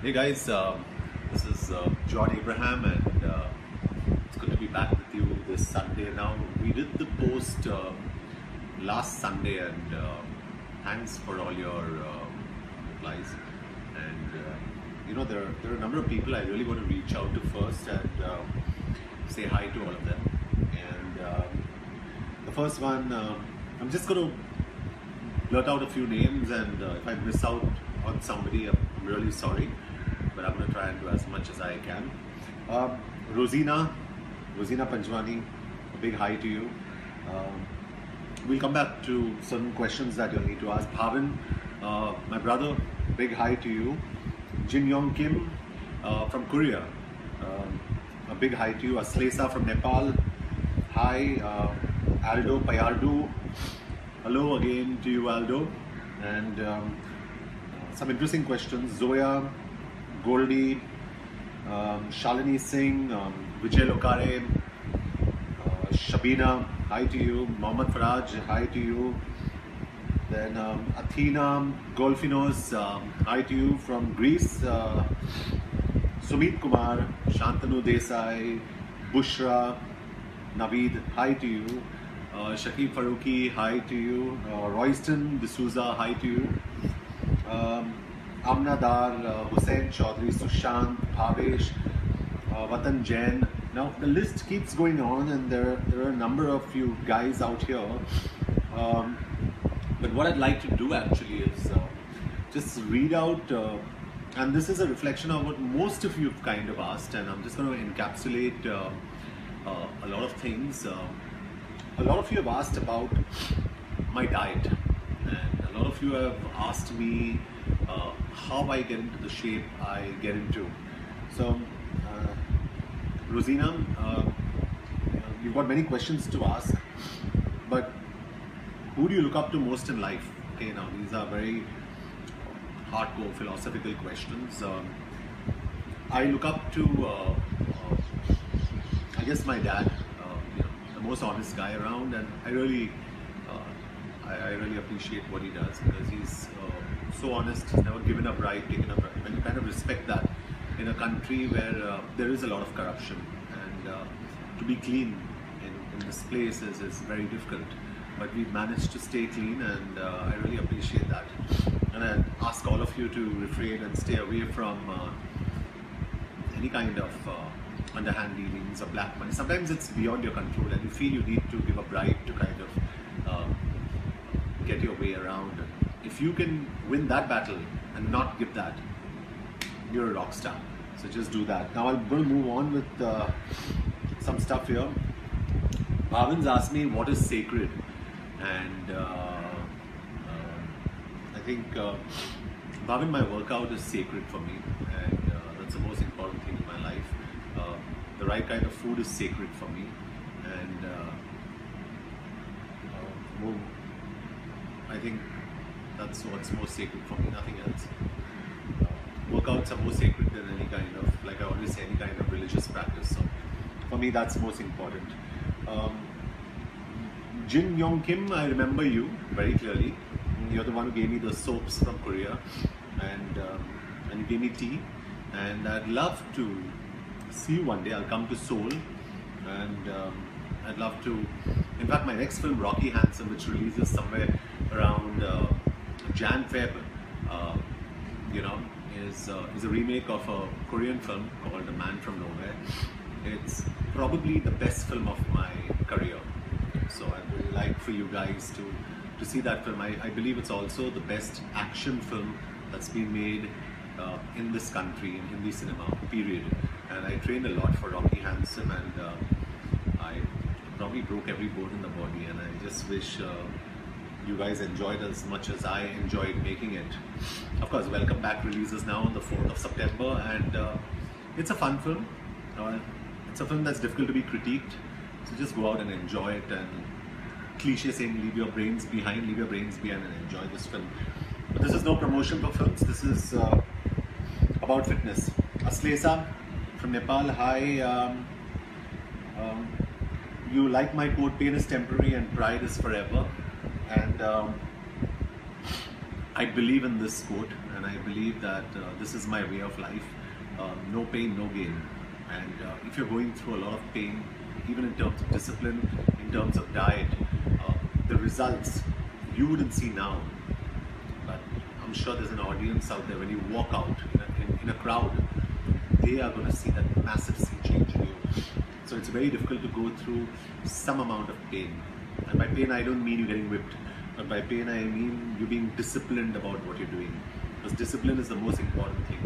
Hey guys, this is John Abraham, and it's good to be back with you this Sunday. Now, we did the post last Sunday, and thanks for all your replies. And there are a number of people I really want to reach out to first and say hi to all of them. And the first one, I'm just going to blurt out a few names, and if I miss out on somebody, I'm really sorry, but I'm going to try and do as much as I can. Rosina Panjwani, a big hi to you. We'll come back to certain questions that you'll need to ask. Bhavin, my brother, big hi to you. Jin Yong Kim from Korea, a big hi to you. Aslesa from Nepal, hi. Aldo Payardu, hello again to you, Aldo. And some interesting questions. Zoya, Goldie, Shalini Singh, Vijay Lokare, Shabina, hi to you. Mohammad Faraj, hi to you. Then Athena Golfinos, hi to you from Greece. Sumit Kumar, Shantanu Desai, Bushra, Naveed, hi to you. Shakib Faruqi, hi to you. Royston D'Souza, hi to you. Amna Dar, Hussain Chaudhary, Sushant, Bhavesh, Vatan Jain. Now the list keeps going on, and there are a number of you guys out here. But what I'd like to do actually is just read out, and this is a reflection of what most of you have kind of asked, and I'm just going to encapsulate a lot of things. A lot of you have asked about my diet, and a lot of you have asked me how I get into the shape I get into. So, Rosina, you've got many questions to ask, but who do you look up to most in life? Okay, now these are very hardcore philosophical questions. I look up to, I guess, my dad. The most honest guy around, and I really appreciate what he does, because he's so honest. He's never given up right, taken up right. And you kind of respect that in a country where there is a lot of corruption, and to be clean in this place is very difficult. But we've managed to stay clean, and I really appreciate that. And I ask all of you to refrain and stay away from any kind of underhand dealings or black money. Sometimes it's beyond your control, and you feel you need to give a bribe to kind of get your way around. If you can win that battle and not give that, you're a rock star. So just do that. Now I'm going to move on with some stuff here. Bhavin's asked me what is sacred, and I think Bhavin, my workout is sacred for me, and that's the most important thing in my life. The right kind of food is sacred for me, and I think that's what's most sacred for me, nothing else. Workouts are more sacred than any kind of, like I always say, any kind of religious practice. So for me, that's most important. Jin Yong Kim, I remember you very clearly. You're the one who gave me the soaps from Korea, and you gave me tea, and I'd love to see you one day. I'll come to Seoul, and I'd love to. In fact, my next film, Rocky Handsome, which releases somewhere around Jan-Feb, is a remake of a Korean film called A Man from Nowhere. It's probably the best film of my career, so I'd really like for you guys to see that film. I believe it's also the best action film that's been made in this country, in Hindi cinema, period. And I trained a lot for Rocky Handsome, and I probably broke every bone in the body, and I just wish you guys enjoyed as much as I enjoyed making it. Of course, Welcome Back releases now on the 4th of September, and it's a fun film. It's a film that's difficult to be critiqued, so just go out and enjoy it. And cliche saying, leave your brains behind and enjoy this film. But this is no promotion for films, this is about fitness. Aslesa from Nepal, hi. You like my quote, pain is temporary and pride is forever. And I believe in this quote, and I believe that this is my way of life. No pain, no gain. And if you're going through a lot of pain, even in terms of discipline, in terms of diet, the results you wouldn't see now, but I'm sure there's an audience out there. When you walk out in a crowd, they are going to see that massive sea change in you. So it's very difficult to go through some amount of pain. And by pain, I don't mean you getting whipped, but by pain, I mean you being disciplined about what you're doing. Because discipline is the most important thing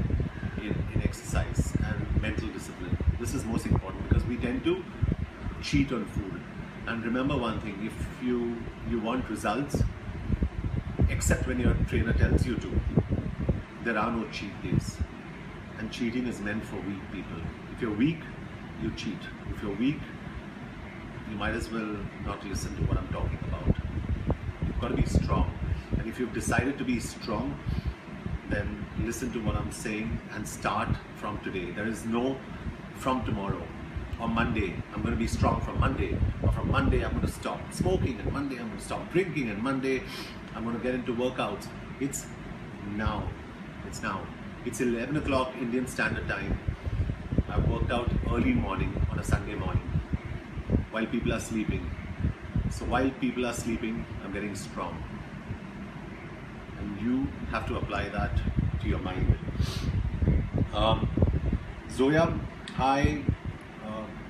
in exercise, and mental discipline. This is most important because we tend to cheat on food. And remember one thing, if you want results, except when your trainer tells you to, there are no cheat days. And cheating is meant for weak people. If you're weak, you cheat. If you're weak, you might as well not listen to what I'm talking about. You've got to be strong. And if you've decided to be strong, then listen to what I'm saying and start from today. There is no from tomorrow. On Monday, I'm going to be strong from Monday. Or from Monday, I'm going to stop smoking. And Monday, I'm going to stop drinking. And Monday, I'm going to get into workouts. It's now. It's now. It's 11 o'clock Indian Standard Time. I've worked out early morning on a Sunday morning while people are sleeping. So while people are sleeping, I'm getting strong. And you have to apply that to your mind. Zoya, hi.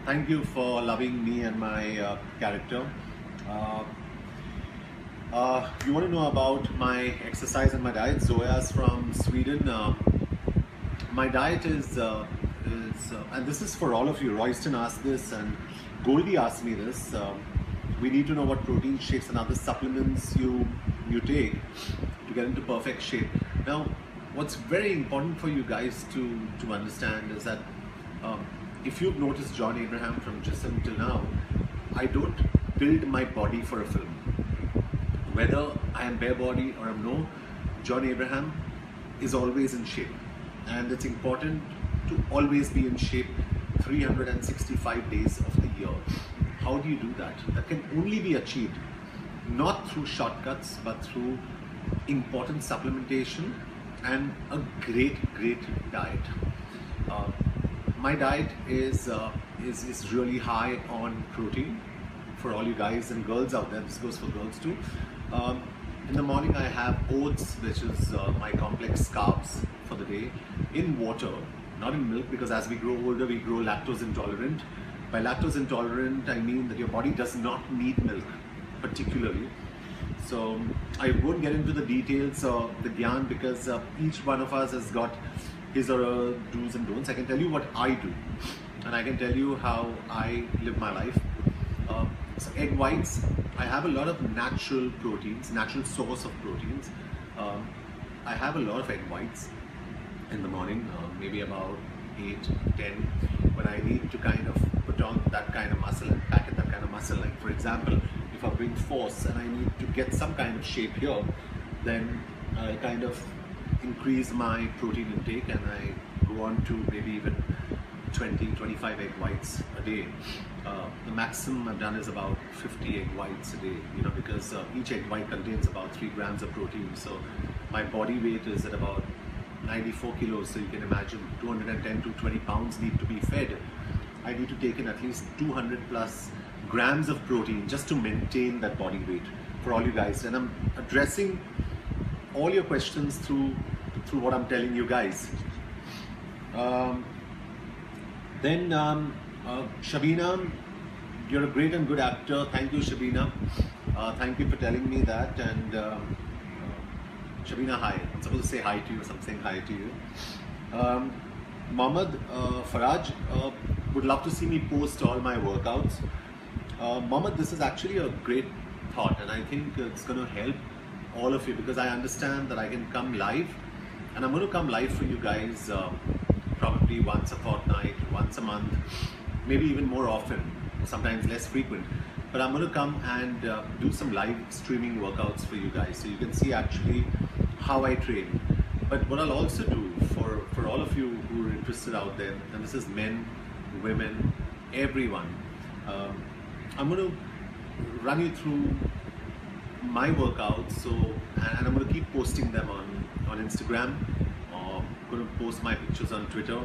Thank you for loving me and my character. You want to know about my exercise and my diet? Zoya's from Sweden. My diet is and this is for all of you. Royston asked this and Goldie asked me this. We need to know what protein shakes and other supplements you take to get into perfect shape. Now, what's very important for you guys to understand is that if you've noticed John Abraham from just until now, I don't build my body for a film. Whether I am bare body or I'm no, John Abraham is always in shape. And it's important to always be in shape 365 days of the year. How do you do that? That can only be achieved not through shortcuts, but through important supplementation and a great diet. My diet is really high on protein. For all you guys and girls out there, this goes for girls too. In the morning I have oats, which is my complex carbs for the day, in water, not in milk, because as we grow older, we grow lactose intolerant. By lactose intolerant, I mean that your body does not need milk, particularly. So I won't get into the details of the gyan because each one of us has got his or her do's and don'ts. I can tell you what I do, and I can tell you how I live my life. So egg whites, I have a lot of natural proteins, natural source of proteins. I have a lot of egg whites in the morning, maybe about 8, 10, when I need to kind of put on that kind of muscle and pack in that kind of muscle. Like for example, if I'm doing force and I need to get some kind of shape here, then I kind of increase my protein intake and I go on to maybe even 20, 25 egg whites a day. The maximum I've done is about 50 egg whites a day, because each egg white contains about 3 grams of protein. So my body weight is at about 94 kilos. So you can imagine 210 to 20 pounds need to be fed. I need to take in at least 200 plus grams of protein just to maintain that body weight for all you guys. And I'm addressing all your questions through what I'm telling you guys. Shabina, you're a great and good actor. Thank you, Shabina. Thank you for telling me that. And Shabina, hi. I'm supposed to say hi to you, so I'm saying hi to you. Mohammed Faraj would love to see me post all my workouts. Mohammed, this is actually a great thought, and I think it's going to help all of you because I understand that I can come live, and I'm going to come live for you guys probably once a fortnight, once a month, maybe even more often, sometimes less frequent. But I'm going to come and do some live streaming workouts for you guys so you can see actually how I train. But what I'll also do for all of you who are interested out there, and this is men, women, everyone, I'm going to run you through my workouts. So, and I'm going to keep posting them on Instagram. I'm going to post my pictures on Twitter.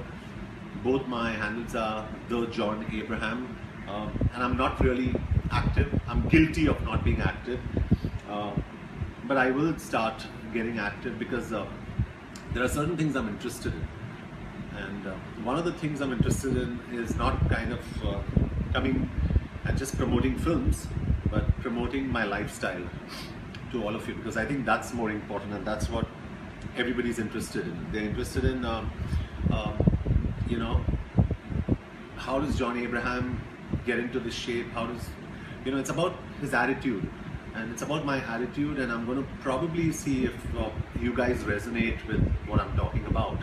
Both my handles are the John Abraham, and I'm not really active. I'm guilty of not being active, but I will start getting active because there are certain things I'm interested in. And one of the things I'm interested in is not kind of coming and just promoting films, but promoting my lifestyle to all of you, because I think that's more important, and that's what everybody's interested in. They're interested in, you know, how does John Abraham get into this shape? How does, you know, it's about his attitude, and it's about my attitude, and I'm going to probably see if you guys resonate with what I'm talking about.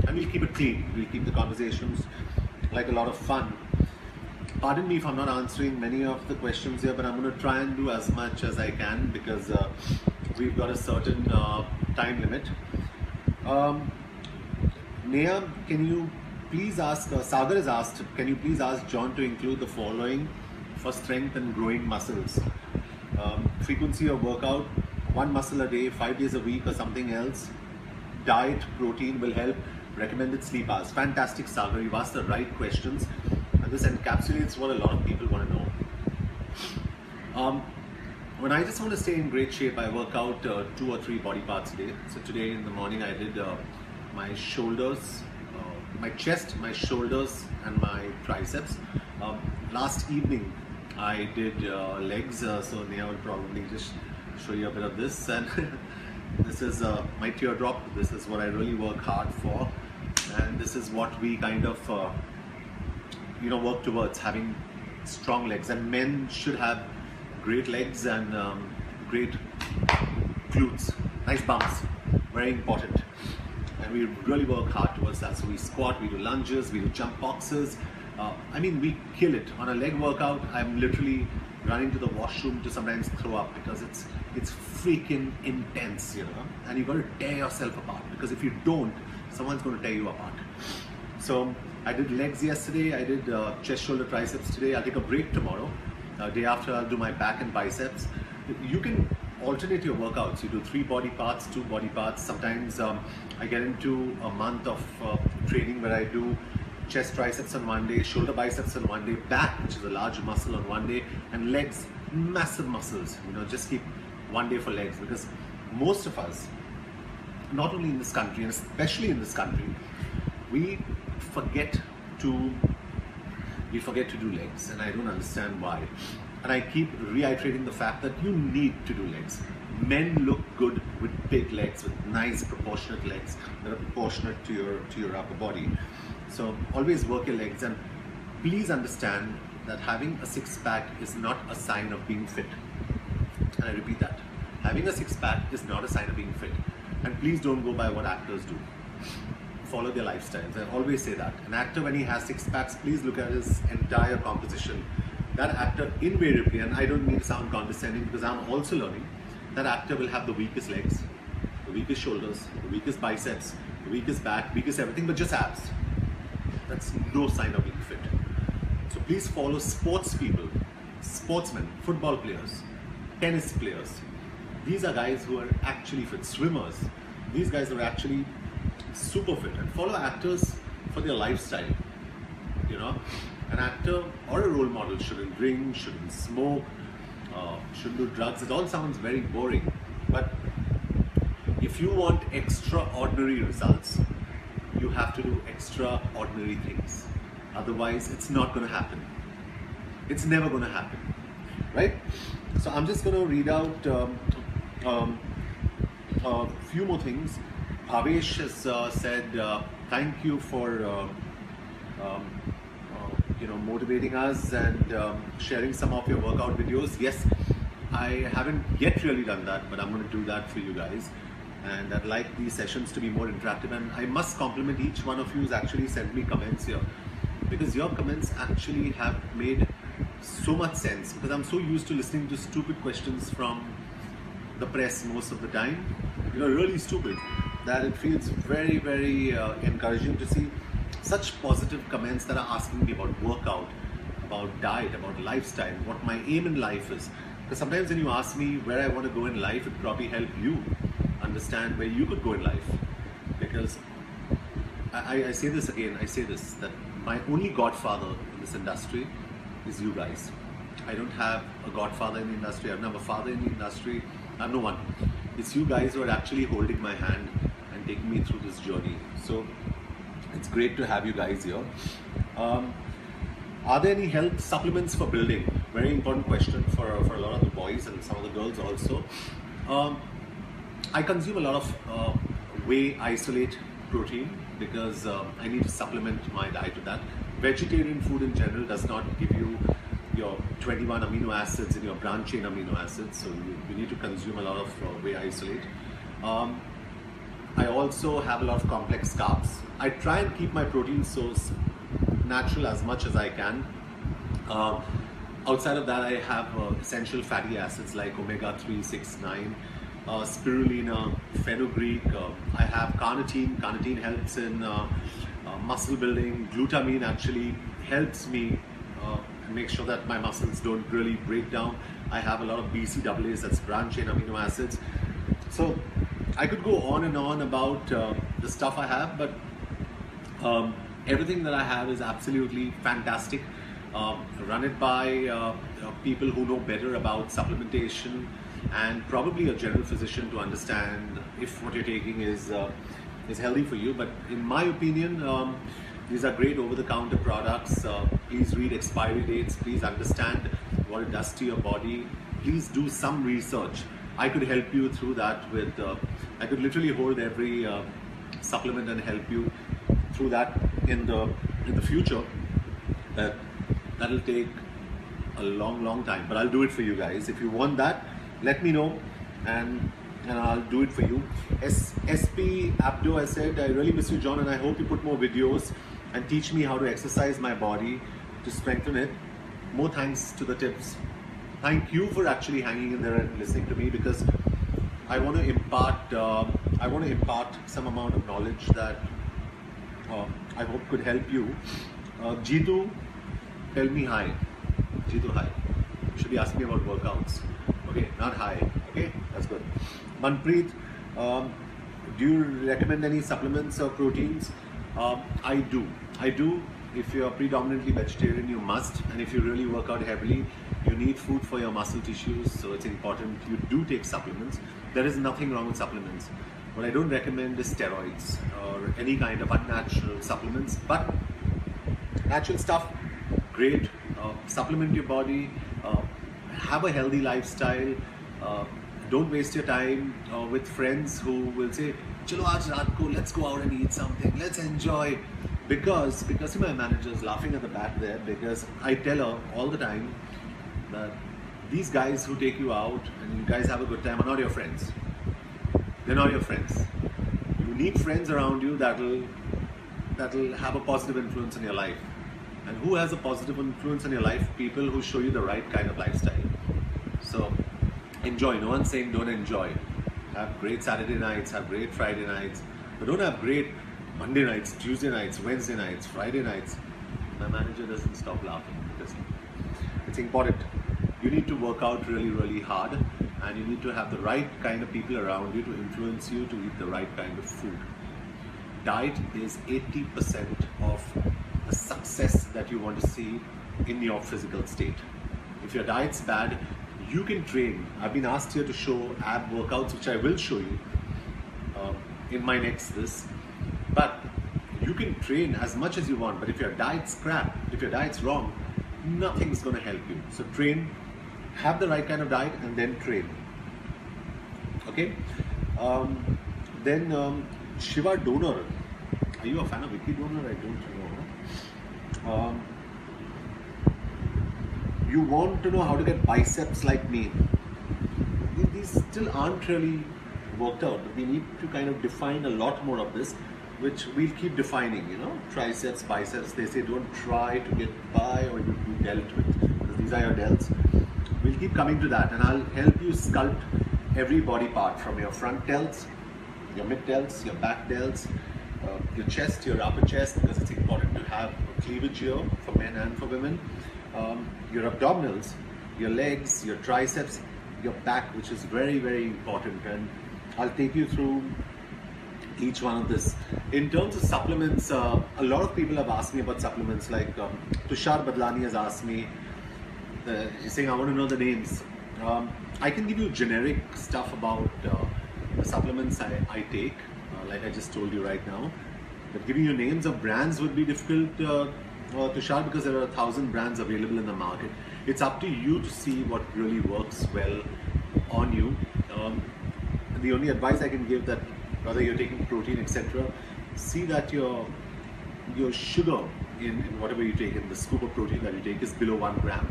And we'll keep it clean. We'll keep the conversations like a lot of fun. Pardon me if I'm not answering many of the questions here, but I'm going to try and do as much as I can because we've got a certain time limit. Neha, can you please ask, Sagar has asked, can you please ask John to include the following for strength and growing muscles? Frequency of workout, 1 muscle a day, 5 days a week, or something else. Diet, protein will help. Recommended sleep hours. Fantastic, Sagar. You've asked the right questions, and this encapsulates what a lot of people want to know. When I just want to stay in great shape, I work out 2 or 3 body parts a day. So today in the morning I did my shoulders, my chest, my shoulders, and my triceps. Last evening I did legs, so Neha will probably just show you a bit of this. And this is my teardrop. This is what I really work hard for, and this is what we kind of you know, work towards, having strong legs. And men should have great legs and great glutes, nice bumps, very important. And we really work hard towards that. So we squat, we do lunges, we do jump boxes. I mean, we kill it. On a leg workout, I'm literally running to the washroom to sometimes throw up because it's freaking intense, you know, and you've got to tear yourself apart, because if you don't, someone's going to tear you apart. So I did legs yesterday, I did chest, shoulder, triceps today. I'll take a break tomorrow. Day after I'll do my back and biceps. You can alternate your workouts. You do 3 body parts, 2 body parts. Sometimes I get into a month of training where I do chest, triceps on one day, shoulder, biceps on one day, back, which is a large muscle, on one day, and legs, massive muscles. You know, just keep one day for legs, because most of us, not only in this country, and especially in this country, we forget to do legs, and I don't understand why. And I keep reiterating the fact that you need to do legs. Men look good with big legs, with nice proportionate legs that are proportionate to your upper body. So always work your legs, and please understand that having a six-pack is not a sign of being fit. And I repeat that. Having a six-pack is not a sign of being fit. And please don't go by what actors do. Follow their lifestyles. I always say that. An actor, when he has six-packs, please look at his entire composition. That actor invariably, and I don't mean to sound condescending because I'm also learning, that actor will have the weakest legs, the weakest shoulders, the weakest biceps, the weakest back, weakest everything, but just abs. That's no sign of being fit. So please follow sports people, sportsmen, football players, tennis players. These are guys who are actually fit, swimmers. These guys are actually super fit. And follow actors for their lifestyle. You know, an actor or a role model shouldn't drink, shouldn't smoke, shouldn't do drugs. It all sounds very boring. But if you want extraordinary results, you have to do extraordinary things. Otherwise, it's not going to happen. It's never going to happen, right? So I'm just going to read out a few more things. Bhavesh has said, thank you for motivating us and sharing some of your workout videos. Yes, I haven't yet really done that, but I'm going to do that for you guys. And I'd like these sessions to be more interactive, and I must compliment each one of you who's actually sent me comments here, because your comments actually have made so much sense, because I'm so used to listening to stupid questions from the press most of the time, really stupid, that it feels very, very encouraging to see such positive comments that are asking me about workout, about diet, about lifestyle, what my aim in life is. Because sometimes when you ask me where I want to go in life, it probably help you understand where you could go in life. Because I say this again, I say this, that my only godfather in this industry is you guys. I don't have a godfather in the industry, I don't have a father in the industry, I have no one. It's you guys who are actually holding my hand and taking me through this journey. So it's great to have you guys here. Are there any health supplements for building? Very important question for a lot of the boys and some of the girls also. I consume a lot of whey isolate protein because I need to supplement my diet with that. Vegetarian food in general does not give you your 21 amino acids in your branch chain amino acids, so you need to consume a lot of whey isolate. I also have a lot of complex carbs. I try and keep my protein source natural as much as I can. Outside of that, I have essential fatty acids like omega-3, 6, 9, spirulina, fenugreek. I have carnitine. Carnitine helps in muscle building. Glutamine actually helps me make sure that my muscles don't really break down. I have a lot of BCAAs, that's branch chain amino acids. So I could go on and on about the stuff I have, but everything that I have is absolutely fantastic. Run it by people who know better about supplementation and probably a general physician to understand if what you're taking is healthy for you. But in my opinion, these are great over-the-counter products. Please read expiry dates. Please understand what it does to your body. Please do some research. I could help you through that with, I could literally hold every supplement and help you through that in the future. That'll take a long time, but I'll do it for you guys. If you want that, let me know and I'll do it for you. SP Abdo, I said, I really miss you, John, and I hope you put more videos and teach me how to exercise my body to strengthen it. More thanks to the tips. Thank you for actually hanging in there and listening to me, because I want to impart some amount of knowledge that I hope could help you. Jitu, tell me hi. Jitu, hi. You should be asking me about workouts. Okay, not hi. Okay, that's good. Manpreet, do you recommend any supplements or proteins? I do. If you're predominantly vegetarian, you must. And if you really work out heavily, you need food for your muscle tissues. So it's important you do take supplements. There is nothing wrong with supplements. What I don't recommend is steroids or any kind of unnatural supplements. But natural stuff, great. Supplement your body. Have a healthy lifestyle. Don't waste your time with friends who will say, "Chalo aaj raat ko, let's go out and eat something. Let's enjoy." Because my manager is laughing at the back there, because I tell her all the time that these guys who take you out and you guys have a good time are not your friends. They're not your friends. You need friends around you that'll have a positive influence in your life. And who has a positive influence in your life? People who show you the right kind of lifestyle. So enjoy. No one's saying don't enjoy. Have great Saturday nights, have great Friday nights, but don't have great Monday nights, Tuesday nights, Wednesday nights, Friday nights. My manager doesn't stop laughing because it's important. You need to work out really hard, and you need to have the right kind of people around you to influence you to eat the right kind of food. Diet is 80% of the success that you want to see in your physical state. If your diet's bad, you can train. I've been asked here to show ab workouts, which I will show you in my next this. But you can train as much as you want, but if your diet's crap, if your diet's wrong, nothing's going to help you. So train, have the right kind of diet, and then train. Okay? Then Shiva Donor. Are you a fan of Vicky Donor? I don't know. You want to know how to get biceps like me. These still aren't really worked out. We need to kind of define a lot more of this, which we'll keep defining, you know, triceps, biceps. They say don't try to get by or you be dealt with, because these are your delts. We'll keep coming to that, and I'll help you sculpt every body part, from your front delts, your mid delts, your back delts, your chest, your upper chest, because it's important to have a cleavage here for men and for women, your abdominals, your legs, your triceps, your back, which is very, very important. And I'll take you through each one of this. In terms of supplements, a lot of people have asked me about supplements, like Tushar Badlani has asked me, he's saying, I want to know the names. I can give you generic stuff about the supplements I take, like I just told you right now. But giving you names of brands would be difficult, Tushar, because there are 1,000 brands available in the market. It's up to you to see what really works well on you. The only advice I can give, that whether you're taking protein, etc., see that your sugar in whatever you take, in the scoop of protein that you take, is below 1 gram.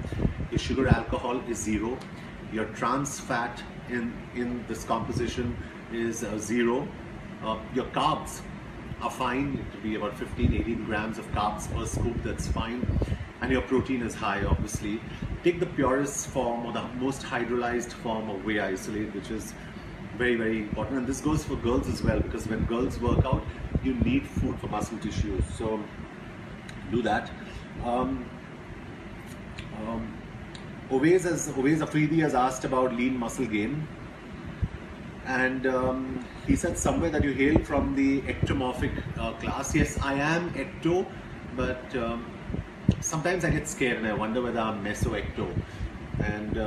Your sugar alcohol is 0. Your trans fat in this composition is 0. Your carbs are fine. It could be about 15-18 grams of carbs per scoop, that's fine. And your protein is high, obviously. Take the purest form or the most hydrolyzed form of whey isolate, which is very, very important. And this goes for girls as well, because when girls work out, you need food for muscle tissues. So do that. Owais Afridi has asked about lean muscle gain. And he said somewhere that you hail from the ectomorphic class. Yes, I am ecto, but sometimes I get scared and I wonder whether I'm meso-ecto. And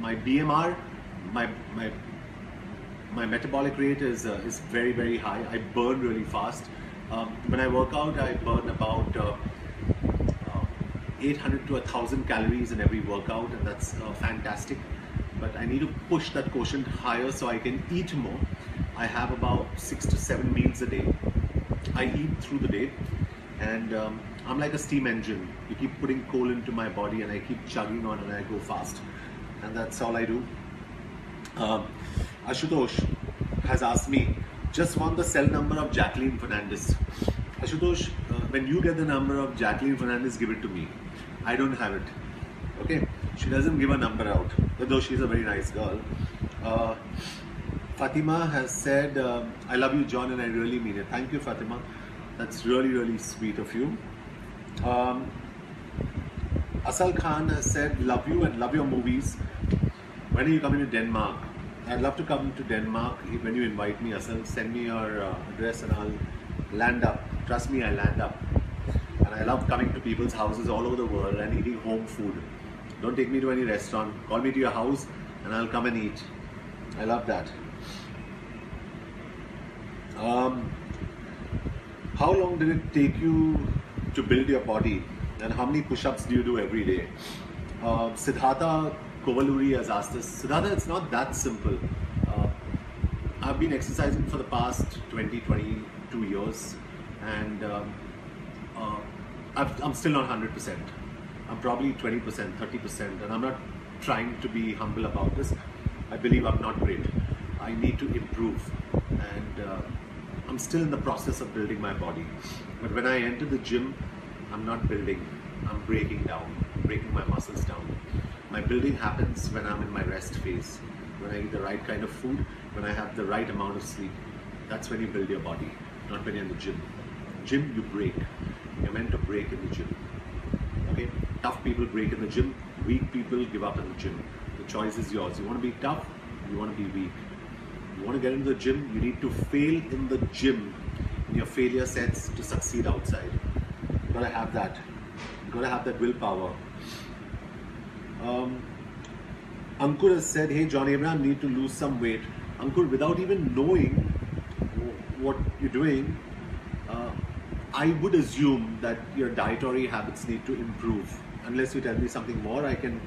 my BMR, my metabolic rate is very, very high. I burn really fast. When I work out, I burn about 800 to 1,000 calories in every workout, and that's fantastic. But I need to push that quotient higher so I can eat more. I have about 6 to 7 meals a day. I eat through the day, and I'm like a steam engine. You keep putting coal into my body and I keep chugging on and I go fast. And that's all I do. Ashutosh has asked me, just want the cell number of Jacqueline Fernandez. Ashutosh, when you get the number of Jacqueline Fernandez, give it to me. I don't have it. Okay? She doesn't give a number out, though she's a very nice girl. Fatima has said, I love you, John, and I really mean it. Thank you, Fatima. That's really, really sweet of you. Asal Khan has said, love you and love your movies. When are you coming to Denmark? I'd love to come to Denmark. When you invite me, Asal, send me your address and I'll land up. Trust me, I land up. And I love coming to people's houses all over the world and eating home food. Don't take me to any restaurant. Call me to your house and I'll come and eat. I love that. How long did it take you to build your body, and how many push-ups do you do every day? Siddhartha Kovaluri has asked us. Siddhartha, it's not that simple. I've been exercising for the past 22 years, and I'm still not 100%. I'm probably 20%, 30%, and I'm not trying to be humble about this. I believe I'm not great. I need to improve, and I'm still in the process of building my body. But when I enter the gym, I'm not building, I'm breaking down, breaking my muscles down. My building happens when I'm in my rest phase, when I eat the right kind of food, when I have the right amount of sleep. That's when you build your body, not when you're in the gym. Gym, you break. You're meant to break in the gym. Okay? Tough people break in the gym, weak people give up in the gym. The choice is yours. You want to be tough, you want to be weak. You want to get into the gym, you need to fail in the gym in your failure sets to succeed outside. You've got to have that. You've got to have that willpower. Ankur has said, hey John Abraham, need to lose some weight. Ankur, without even knowing what you're doing, I would assume that your dietary habits need to improve. Unless you tell me something more, I can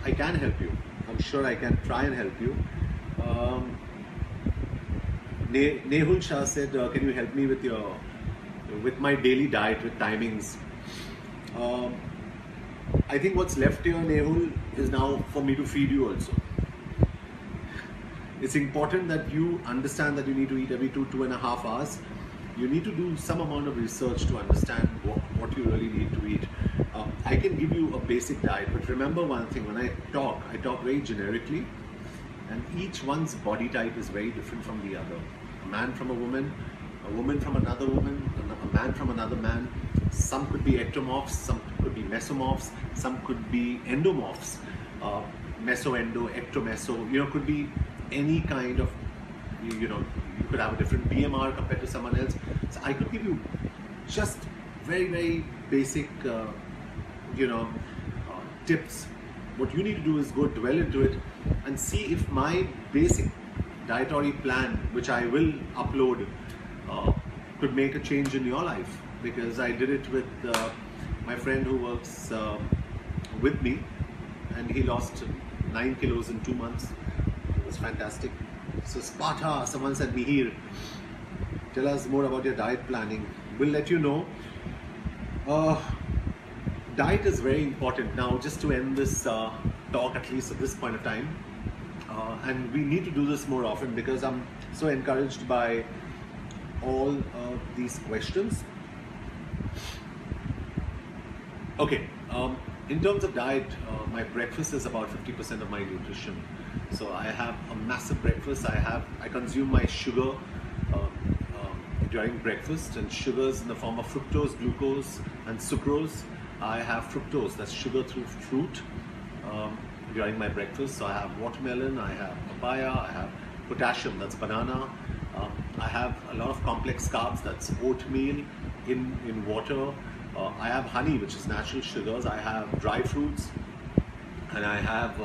help you. I'm sure I can try and help you. Nehul Shah said, can you help me with my daily diet, with timings? I think what's left here, Nehul, is now for me to feed you also. It's important that you understand that you need to eat every 2.5 hours. You need to do some amount of research to understand what you really need to eat. I can give you a basic diet, but remember one thing, when I talk very generically, and each one's body type is very different from the other. A man from a woman from another woman, a man from another man. Some could be ectomorphs, some could be mesomorphs, some could be endomorphs. Meso-endo, ecto-meso, could be any kind of, you could have a different BMR compared to someone else. So I could give you just very, very basic, tips. What you need to do is go dwell into it and see if my basic dietary plan, which I will upload, could make a change in your life. Because I did it with my friend who works with me, and he lost 9 kilos in 2 months. It was fantastic. So Sparta, someone said, Mihir, tell us more about your diet planning. We'll let you know. Diet is very important. Now, just to end this talk, at least at this point of time, and we need to do this more often, because I'm so encouraged by all these questions. Okay, in terms of diet, my breakfast is about 50% of my nutrition. So I have a massive breakfast. I consume my sugar during breakfast, and sugars in the form of fructose, glucose, and sucrose. I have fructose, that's sugar through fruit, during my breakfast. So I have watermelon, I have papaya, I have potassium, that's banana. I have a lot of complex carbs, that's oatmeal in water. I have honey, which is natural sugars. I have dry fruits, and I have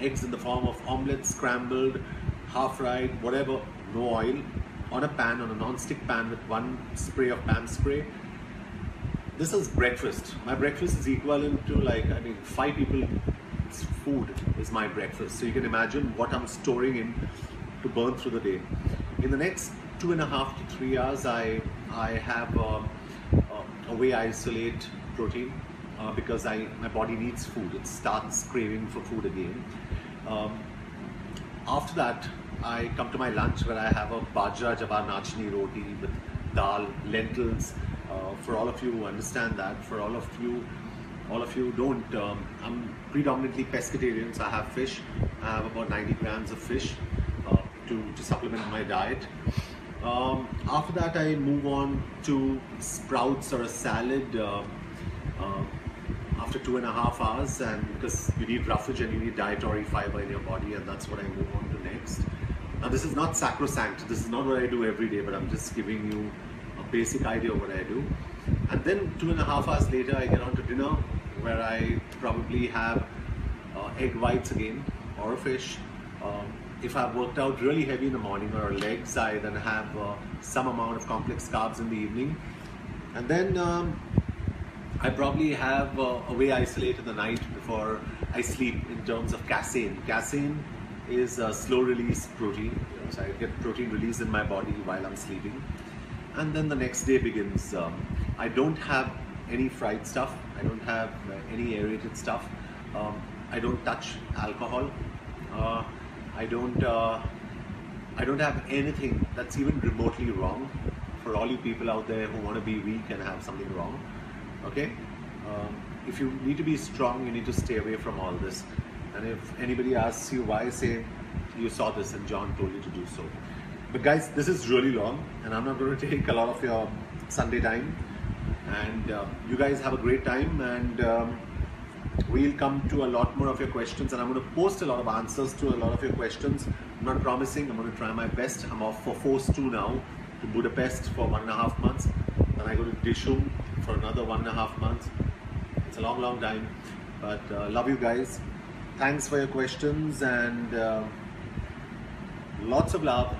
eggs in the form of omelette, scrambled, half-fried, whatever, no oil, on a pan, on a non-stick pan with 1 spray of pan spray. This is breakfast. My breakfast is equivalent to 5 people's food is my breakfast. So you can imagine what I'm storing in to burn through the day. In the next 2.5 to 3 hours, I have a way I isolate protein, because my body needs food. It starts craving for food again. After that, I come to my lunch, where I have a bajra jawar nachni roti with dal, lentils. For all of you who understand that, for all of you don't, I'm predominantly pescatarian, so I have fish. I have about 90 grams of fish to supplement my diet. After that, I move on to sprouts or a salad after 2.5 hours, and because you need roughage and you need dietary fiber in your body, and that's what I move on to next. Now, this is not sacrosanct. This is not what I do every day, but I'm just giving you a basic idea of what I do. And then 2.5 hours later, I get on to dinner, where I probably have egg whites again, or a fish. If I've worked out really heavy in the morning, or legs, I then have some amount of complex carbs in the evening. And then I probably have a way I isolate in the night before I sleep in terms of casein. Casein is a slow release protein. So I get protein released in my body while I'm sleeping. And then the next day begins. I don't have any fried stuff. I don't have any aerated stuff. I don't touch alcohol. I don't have anything that's even remotely wrong. For all you people out there who want to be weak and have something wrong, okay? If you need to be strong, you need to stay away from all this. And if anybody asks you why, say you saw this and John told you to do so. But guys, this is really long, and I'm not going to take a lot of your Sunday time. And you guys have a great time, and we'll come to a lot more of your questions, and I'm going to post a lot of answers to a lot of your questions. I'm not promising. I'm going to try my best. I'm off for Force 2 now to Budapest for 1.5 months. Then I go to Dishum for another 1.5 months. It's a long, long time, but love you guys. Thanks for your questions, and lots of love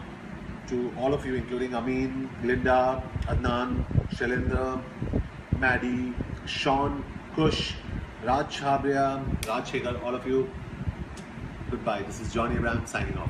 to all of you, including Amin, Linda, Adnan, Shailendra, Maddie, Sean, Kush, Raj Chabria, Raj Hegal, all of you. Goodbye. This is John Abraham signing off.